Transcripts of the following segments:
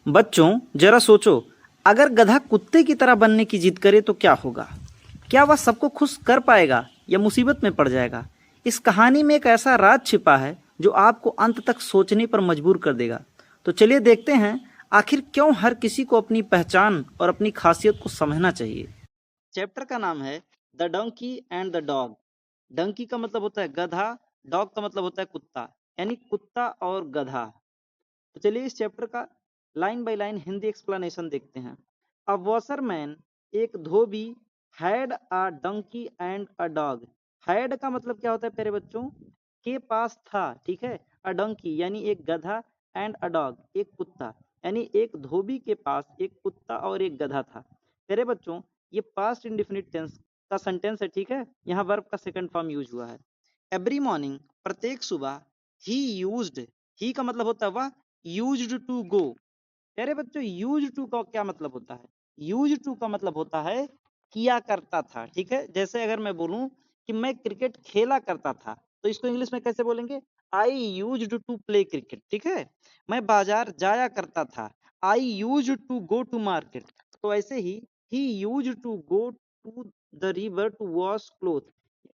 बच्चों जरा सोचो, अगर गधा कुत्ते की तरह बनने की जिद करे तो क्या होगा? क्या वह सबको खुश कर पाएगा या मुसीबत में पड़ जाएगा? इस कहानी में एक ऐसा राज छिपा है जो आपको अंत तक सोचने पर मजबूर कर देगा। तो चलिए देखते हैं, आखिर क्यों हर किसी को अपनी पहचान और अपनी खासियत को समझना चाहिए। चैप्टर का नाम है the donkey and the dog. Donkey का मतलब होता है गधा, डॉग का मतलब होता है कुत्ता, यानी कुत्ता और गधा। तो चलिए इस चैप्टर का line by line Hindi explanation देखते हैं। अ वॉशरमैन, एक धोबी, had a donkey and a dog. Had का मतलब क्या होता है प्यारे बच्चों? के पास था, ठीक है। अ डंकी यानी एक गधा, एंड अ डॉग एक कुत्ता, यानी एक धोबी के पास एक कुत्ता और एक गधा था। प्यारे बच्चों, ये पास्ट इंडेफिनिट टेंस का सेंटेंस है, ठीक है। यहाँ वर्ब का सेकंड फॉर्म यूज हुआ है। एवरी मॉर्निंग, प्रत्येक सुबह, ही यूज्ड, ही का मतलब होता है वह, यूज्ड टू गो। प्यारे बच्चों, यूज टू का क्या मतलब होता है? यूज टू का मतलब होता है किया करता था, ठीक है। जैसे अगर मैं बोलूं कि मैं क्रिकेट खेला करता था, तो इसको इंग्लिश में कैसे बोलेंगे? I use to play cricket, ठीक है। मैं बाजार जाया करता था, I use to go to market. तो ऐसे ही use to go to the river to wash cloth.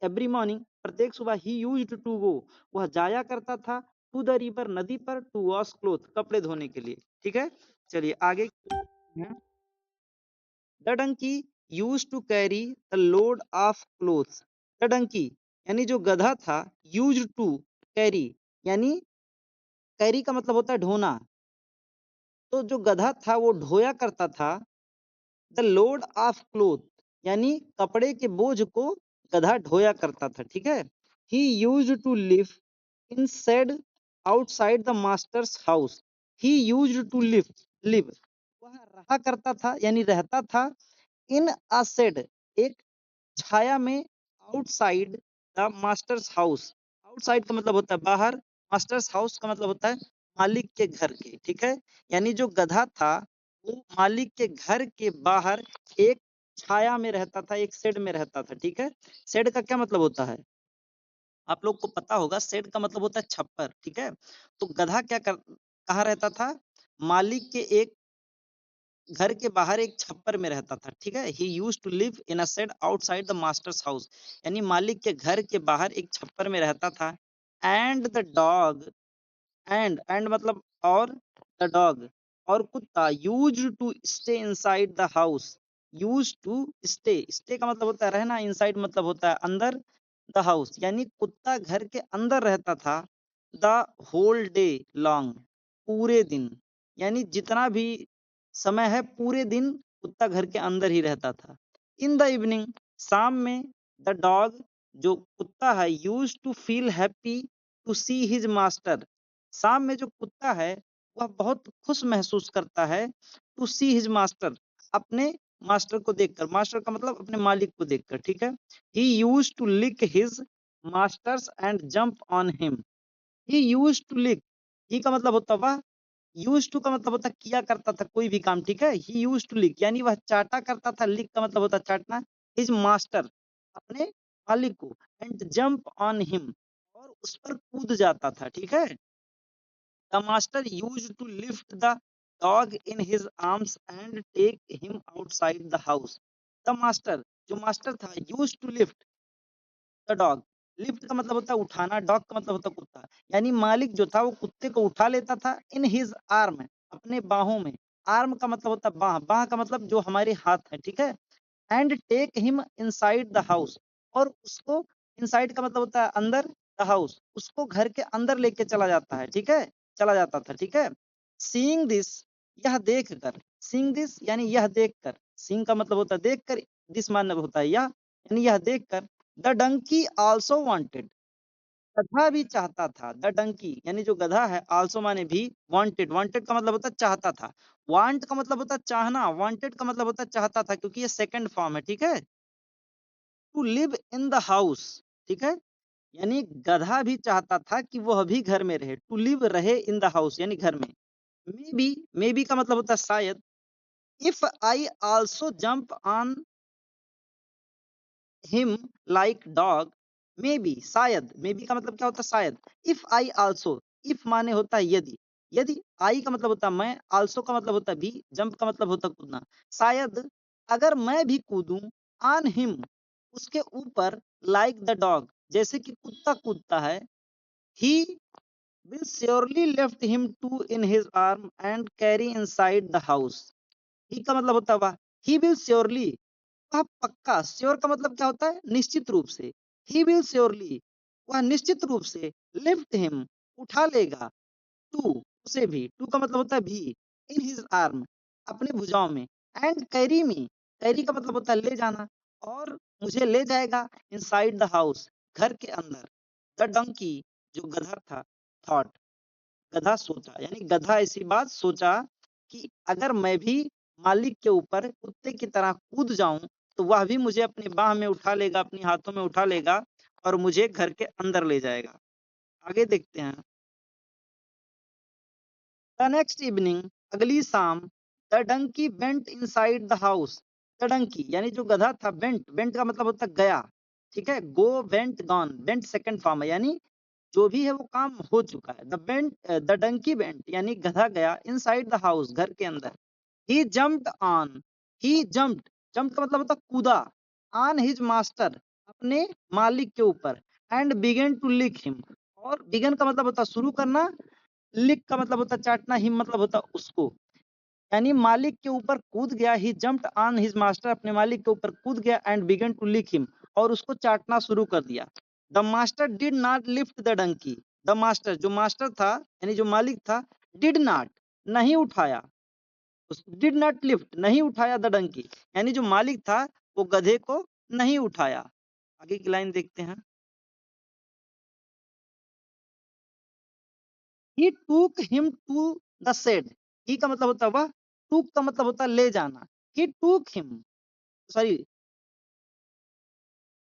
Every morning, प्रत्येक सुबह, ही यूज टू गो, वह जाया करता था, टू द रिवर, नदी पर, टू वॉश क्लोथ, कपड़े धोने के लिए, ठीक है। चलिए आगे। The donkey use to carry the load of clothes. The donkey यानी जो गधा था, यूज टू कैरी, यानी कैरी का मतलब होता है ढोना। तो जो गधा था वो ढोया करता था द लोड ऑफ क्लोथ, यानी कपड़े के बोझ को गधा ढोया करता था, ठीक है। He use to live in shed outside the master's house. He use to live, live वह रहा करता था यानी रहता था, इन अ शेड एक छाया में, outside the master's house, outside का मतलब होता है बाहर, मास्टर्स हाउस का मतलब होता है मालिक के घर के, ठीक है। यानी जो गधा था वो मालिक के घर के बाहर एक छाया में रहता था, एक शेड में रहता था, ठीक है। शेड का क्या मतलब होता है? आप लोग को पता होगा, शेड का मतलब होता है छप्पर, ठीक है। तो गधा कहाँ रहता था? मालिक के एक घर के बाहर एक छप्पर में रहता था, ठीक है। He use to live in a shed outside the master's house, यानी मालिक के घर के बाहर एक छप्पर में रहता था। एंड द डॉग, एंड मतलब और, द डॉग और कुत्ता, use to stay inside the house. Use to stay, stay का मतलब होता है रहना, इनसाइड मतलब होता है अंदर, द हाउस यानी कुत्ता घर के अंदर रहता था, द होल डे लॉन्ग, पूरे दिन, यानी जितना भी समय है पूरे दिन कुत्ता घर के अंदर ही रहता था। इन द इवनिंग, शाम में, द डॉग जो कुत्ता है, use to feel happy to see his master. शाम में जो कुत्ता है वह बहुत खुश महसूस करता है, टू सी हिज मास्टर, अपने मास्टर को देखकर, मास्टर का मतलब अपने मालिक को देखकर, ठीक है। He use to lick his masters and jump on him. He use to lick, he का मतलब होता वह, यूज टू का मतलब होता किया करता था कोई भी काम, ठीक है। ही यूज टू लिक यानी वह चाटा करता था, लिक का मतलब होता चाटना, हिज मास्टर अपने मालिक को, एंड जंप ऑन हिम और उस पर कूद जाता था, ठीक है। The master use to lift the dog in his arms and take him outside the house. The master, जो मास्टर था, use to lift the dog, lift का मतलब होता है उठाना, डॉग का मतलब होता है कुत्ता, यानी मालिक जो था वो कुत्ते को उठा लेता था, इन हिज आर्म, अपने बाहों में। आर्म का मतलब होता है बाह, बाह का मतलब जो हमारे हाथ है, ठीक है। And take him inside the house, और उसको, इनसाइड का मतलब होता है अंदर, द हाउस उसको घर के अंदर लेके चला जाता है, ठीक है, चला जाता था, ठीक है। सीइंग दिस, यह देख कर, सीइंग दिस यानी यह देख कर, सीइंग का मतलब होता है देख कर, दिस माने होता है यह, यानी यह देख कर, द डंकी आल्सो वांटेड, गधा भी चाहता था, द डंकी यानी जो गधा है, आल्सो माने भी, वांटेड, वांटेड का मतलब होता है चाहता था, वांट का मतलब होता है चाहना, वांटेड का मतलब होता है चाहता था, क्योंकि ये सेकंड फॉर्म है, ठीक है। To live in the house, ठीक है, यानी गधा भी चाहता था कि वह भी घर में रहे, टू लिव रहे इन द हाउस यानी घर में। मे बी का मतलब होता है शायद, if I also jump on him like dog, may be शायद, मे बी का मतलब क्या होता है शायद, इफ आई आल्सो, इफ माने होता है यदि, यदि आई का मतलब होता है मैं, आल्सो का मतलब होता है भी, जंप का मतलब होता है कूदना। शायद अगर मैं भी कूदूं ऑन हिम, उसके ऊपर, लाइक द डॉग, जैसे कि कुत्ता कूदता है, he will surely lift him to in his arm and carry inside the house. He का मतलब होता है वह, ही विल श्योरली, वह पक्का, श्योर का मतलब क्या होता है, निश्चित रूप से, ही विल श्योरली, वह निश्चित रूप से, लिफ्ट हिम, उठा लेगा, टू, उसे भी, टू का मतलब होता है भी, इन हिज आर्म, अपने भुजाओं में, एंड कैरी मी, कैरी का मतलब होता है ले जाना, और मुझे ले जाएगा इनसाइड द हाउस, घर के अंदर। द डंकी, जो गधा था, थॉट, गधा सोचा, यानी गधा ऐसी बात सोचा कि अगर मैं भी मालिक के ऊपर कुत्ते की तरह कूद जाऊं तो वह भी मुझे अपनी बाह में उठा लेगा, अपनी हाथों में उठा लेगा और मुझे घर के अंदर ले जाएगा। आगे देखते हैं। द नेक्स्ट इवनिंग, अगली शाम, the donkey went inside the house, the donkey यानी जो गधा था, वेंट, वेंट का मतलब होता है गया, ठीक है, go, went, gone, went second form है, यानी जो भी है वो काम हो चुका है। द डंकी वेंट यानी गधा गया, इनसाइड द हाउस, घर के अंदर। He jumped on, he jumped, jump का मतलब होता है कूदा, ऑन हिज मास्टर, अपने मालिक के ऊपर, and began to lick him, और बिगन का मतलब होता है शुरू करना, लिक का मतलब होता है चाटना, हिम मतलब होता है उसको, यानी मालिक के ऊपर कूद गया। He jumped on his master, अपने मालिक के ऊपर कूद गया, and began to lick him, और उसको चाटना शुरू कर दिया। The master did not lift the donkey, the master, जो मास्टर था यानी जो मालिक था, डिड नॉट, नहीं उठाया, डिड नॉट लिफ्ट, नहीं उठाया, द डंकी यानी जो मालिक था वो गधे को नहीं उठाया। आगे की लाइन देखते हैं। He took him to the shed, he का मतलब होता है वह, टूक का मतलब होता है ले जाना, ही टूक हिम, सॉरी,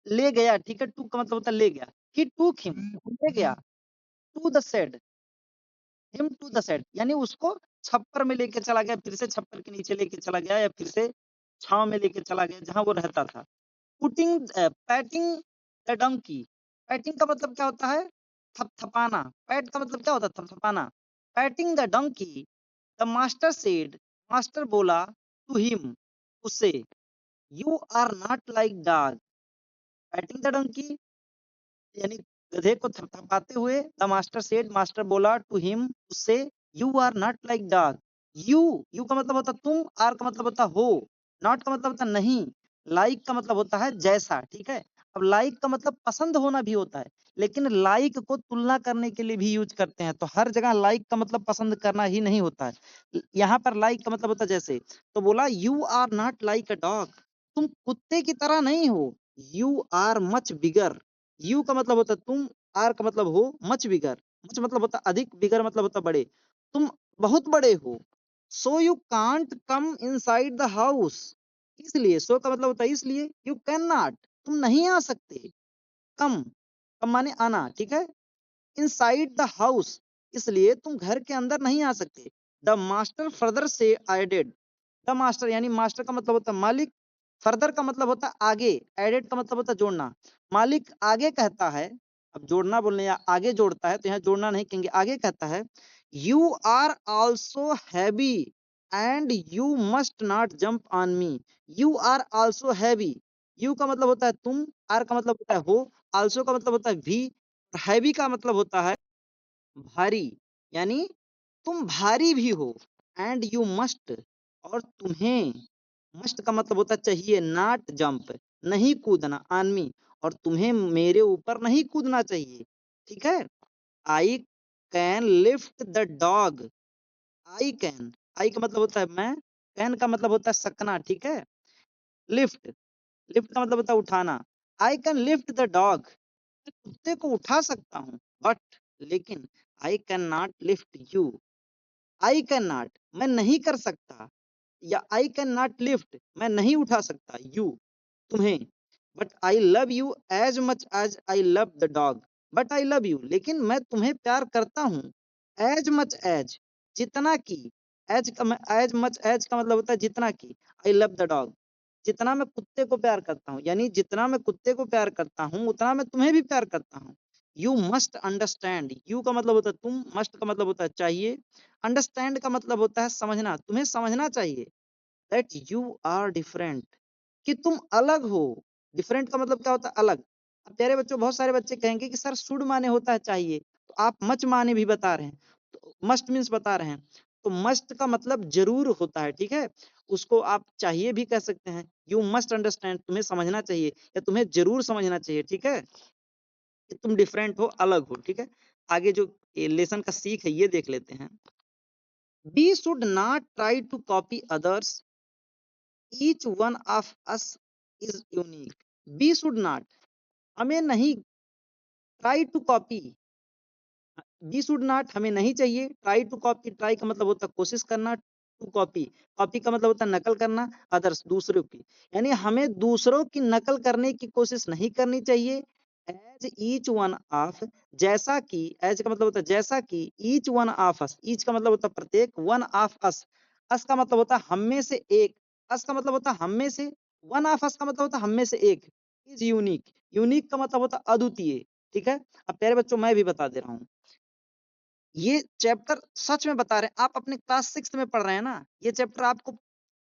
ले गया, ठीक है, टूक का मतलब होता है ले गया, ही टूक हिम, ले गया, to the shed, him to the shed यानी उसको छप्पर में लेके चला गया, फिर से छप्पर के नीचे लेके चला गया, या फिर से छांव में लेके चला गया जहां वो रहता था। Putting, patting the donkey, patting का मतलब क्या होता है, थपथपाना, पैट का मतलब क्या होता है, थपथपाना। Patting the donkey, the master said, master बोला, टू हिम, उससे, you are not like dog, patting the donkey यानी गधे को थपथपाते हुए, द मास्टर सेड, मास्टर बोला, टू हिम, उससे, you are not like dog, you, you का मतलब होता तुम, आर का मतलब होता हो, नॉट का मतलब होता नहीं, लाइक का मतलब होता है जैसा, ठीक है। अब लाइक का मतलब पसंद होना भी होता है, लेकिन लाइक को तुलना करने के लिए भी यूज करते हैं, तो हर जगह लाइक का मतलब पसंद करना ही नहीं होता है। यहाँ पर लाइक का मतलब होता है जैसे, तो बोला you are not like a dog, तुम कुत्ते की तरह नहीं हो, you are much bigger, you का मतलब होता है तुम, आर का मतलब हो, मच बिगर, मच मतलब होता है अधिक, बिगर मतलब होता है बड़े, तुम बहुत बड़े हो। So you can't come inside the house, इसलिए, सो का मतलब होता है इसलिए, यू कैन नॉट, तुम नहीं आ सकते, कम, कम माने आना, ठीक है, इनसाइड द हाउस, इसलिए तुम घर के अंदर नहीं आ सकते। द मास्टर फर्दर से एडेड, द मास्टर यानी मास्टर का मतलब होता है मालिक, फर्दर का मतलब होता है आगे, एडेड का मतलब होता है जोड़ना, मालिक आगे कहता है, अब जोड़ना बोलने या आगे जोड़ता है तो यहाँ जोड़ना नहीं कहेंगे, आगे कहता है, you are also heavy and you must not jump on me, you are also heavy, you का मतलब होता है तुम, आर का मतलब होता है हो, ऑल्सो का मतलब होता है भी, हैवी का मतलब होता है भारी, यानी तुम भारी भी हो, एंड यू मस्ट, और तुम्हें, मस्ट का मतलब होता चाहिए, नॉट जंप, नहीं कूदना, ऑन मी, और तुम्हें मेरे ऊपर नहीं कूदना चाहिए, ठीक है। I can lift the dog, I can, I का मतलब होता है मैं, कैन का मतलब होता है सकना, ठीक है, लिफ्ट, लिफ्ट का मतलब होता है उठाना, आई कैन लिफ्ट द डॉग, कुत्ते को उठा सकता हूँ, बट, लेकिन, I can not lift you, I can not, मैं नहीं कर सकता, या आई कैन नॉट लिफ्ट, मैं नहीं उठा सकता, यू, तुम्हें, but I love you as much as I love the dog, but I love you, लेकिन मैं तुम्हें प्यार करता हूँ, एज मच एज, जितना की, एज का, एज मच एज का मतलब होता है जितना की, आई लव द डॉग, जितना मैं कुत्ते को प्यार करता हूँ, यानी जितना मैं कुत्ते को प्यार करता हूँ उतना मैं तुम्हें भी प्यार करता हूँ, यू मस्ट अंडरस्टैंड, यू का मतलब होता है तुम, मस्ट का मतलब होता है चाहिए, अंडरस्टैंड का मतलब होता है समझना, तुम्हें समझना चाहिए दैट यू आर डिफरेंट, कि तुम अलग हो। डिफरेंट का मतलब क्या होता है? अलग। अब प्यारे बच्चों, बहुत सारे बच्चे कहेंगे कि सर शुड माने होता है चाहिए, तो आप मच माने भी बता रहे हैं, तो मस्ट मीन्स बता रहे हैं, तो मस्ट का मतलब जरूर होता है, ठीक है। उसको आप चाहिए भी कह सकते हैं, यू मस्ट अंडरस्टैंड, तुम्हें समझना चाहिए या तुम्हें जरूर समझना चाहिए, ठीक है, कि तुम डिफरेंट हो, अलग हो, ठीक है। आगे जो लेसन का सीख है ये देख लेते हैं। We should not try to copy others, each one of us is unique. We should not, हमें नहीं, try to copy, we should not हमें नहीं चाहिए, ट्राई टू कॉपी, ट्राई का मतलब होता है कोशिश करना, टू कॉपी, कॉपी का मतलब होता है नकल करना, अदर्स दूसरों की, यानी हमें दूसरों की नकल करने की कोशिश नहीं करनी चाहिए। एज ईच वन ऑफ, जैसा कि, एज का मतलब होता है जैसा कि, each one of us, each का मतलब होता है प्रत्येक, वन ऑफ अस, अस का मतलब होता है हम में से एक, अस का मतलब होता है हम में से, वन ऑफ अस का मतलब होता है हम में से एक, इज यूनिक, यूनिक का मतलब होता है अद्वितीय, ठीक है। अब प्यारे बच्चों मैं भी बता दे रहा हूँ, ये चैप्टर सच में बता रहे हैं, आप अपने क्लास 6th में पढ़ रहे हैं ना, ये चैप्टर आपको,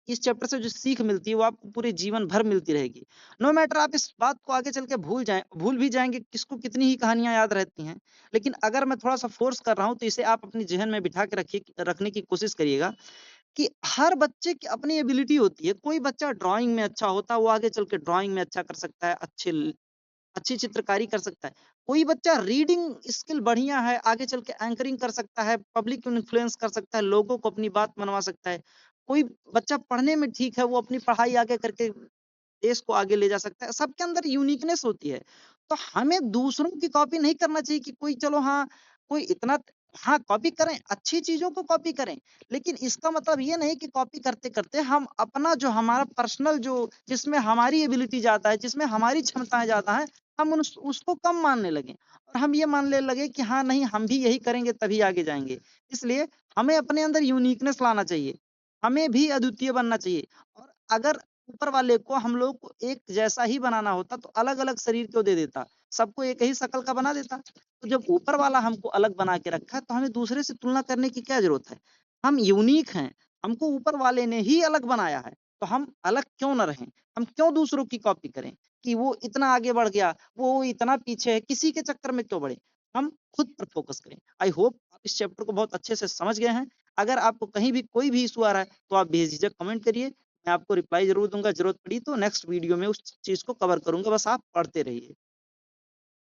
इस चैप्टर से जो सीख मिलती है वो आपको पूरे जीवन भर मिलती रहेगी। नो मैटर आप इस बात को आगे चल के भूल भी जाएँगे, किसको कितनी ही कहानियाँ याद रहती हैं। लेकिन अगर मैं थोड़ा-सा फ़ोर्स कर रहा हूँ तो इसे आप अपने ज़हन में बिठा के रखने की कोशिश करिएगा कि हर बच्चे की अपनी एबिलिटी होती है। कोई बच्चा ड्राइंग में अच्छा होता है, वो आगे चल के ड्राइंग में अच्छा कर सकता है, अच्छी चित्रकारी कर सकता है। कोई बच्चा रीडिंग स्किल बढ़िया है, आगे चल के एंकरिंग कर सकता है, पब्लिक इन्फ्लुएंस कर सकता है, लोगों को अपनी बात मनवा सकता है। कोई बच्चा पढ़ने में ठीक है, वो अपनी पढ़ाई आगे करके देश को आगे ले जा सकता है। सबके अंदर यूनिकनेस होती है। तो हमें दूसरों की कॉपी नहीं करना चाहिए कि कोई चलो हाँ, कोई इतना, हाँ, कॉपी करें, अच्छी चीज़ों को कॉपी करें, लेकिन इसका मतलब ये नहीं कि कॉपी करते-करते हम अपना जो हमारा पर्सनल जो जिसमें हमारी एबिलिटी ज़्यादा है, जिसमें हमारी क्षमताएँ ज़्यादा हैं, हम उसको कम मानने लगें और हम ये मानने लगे कि हाँ, नहीं हम भी यही करेंगे तभी आगे जाएँगे। इसलिए हमें अपने अंदर यूनिकनेस लाना चाहिए, हमें भी अद्वितीय बनना चाहिए और अगर ऊपर वाले को हम लोग को एक जैसा ही बनाना होता तो अलग-अलग शरीर क्यों दे देता? सबको एक ही शक्ल का बना देता। तो जब ऊपर वाला हमको अलग बना के रखा है तो हमें दूसरे से तुलना करने की क्या ज़रूरत है? हम यूनिक हैं, हमको ऊपर वाले ने ही अलग बनाया है, तो हम अलग क्यों ना रहें? हम क्यों दूसरों की कॉपी करें कि वो इतना आगे बढ़ गया, वो इतना पीछे है, किसी के चक्कर में क्यों बढ़े? हम खुद पर फ़ोकस करें। आई होप आप इस चैप्टर को बहुत अच्छे से समझ गए हैं। अगर आपको कहीं भी कोई भी इश्यू आ रहा है तो आप बेझिझक कमेंट करिए। मैं आपको रिप्लाई ज़रूर दूँगा, ज़रूरत पड़ी तो नेक्स्ट वीडियो में उस चीज़ को कवर करूँगा, बस आप पढ़ते रहिए।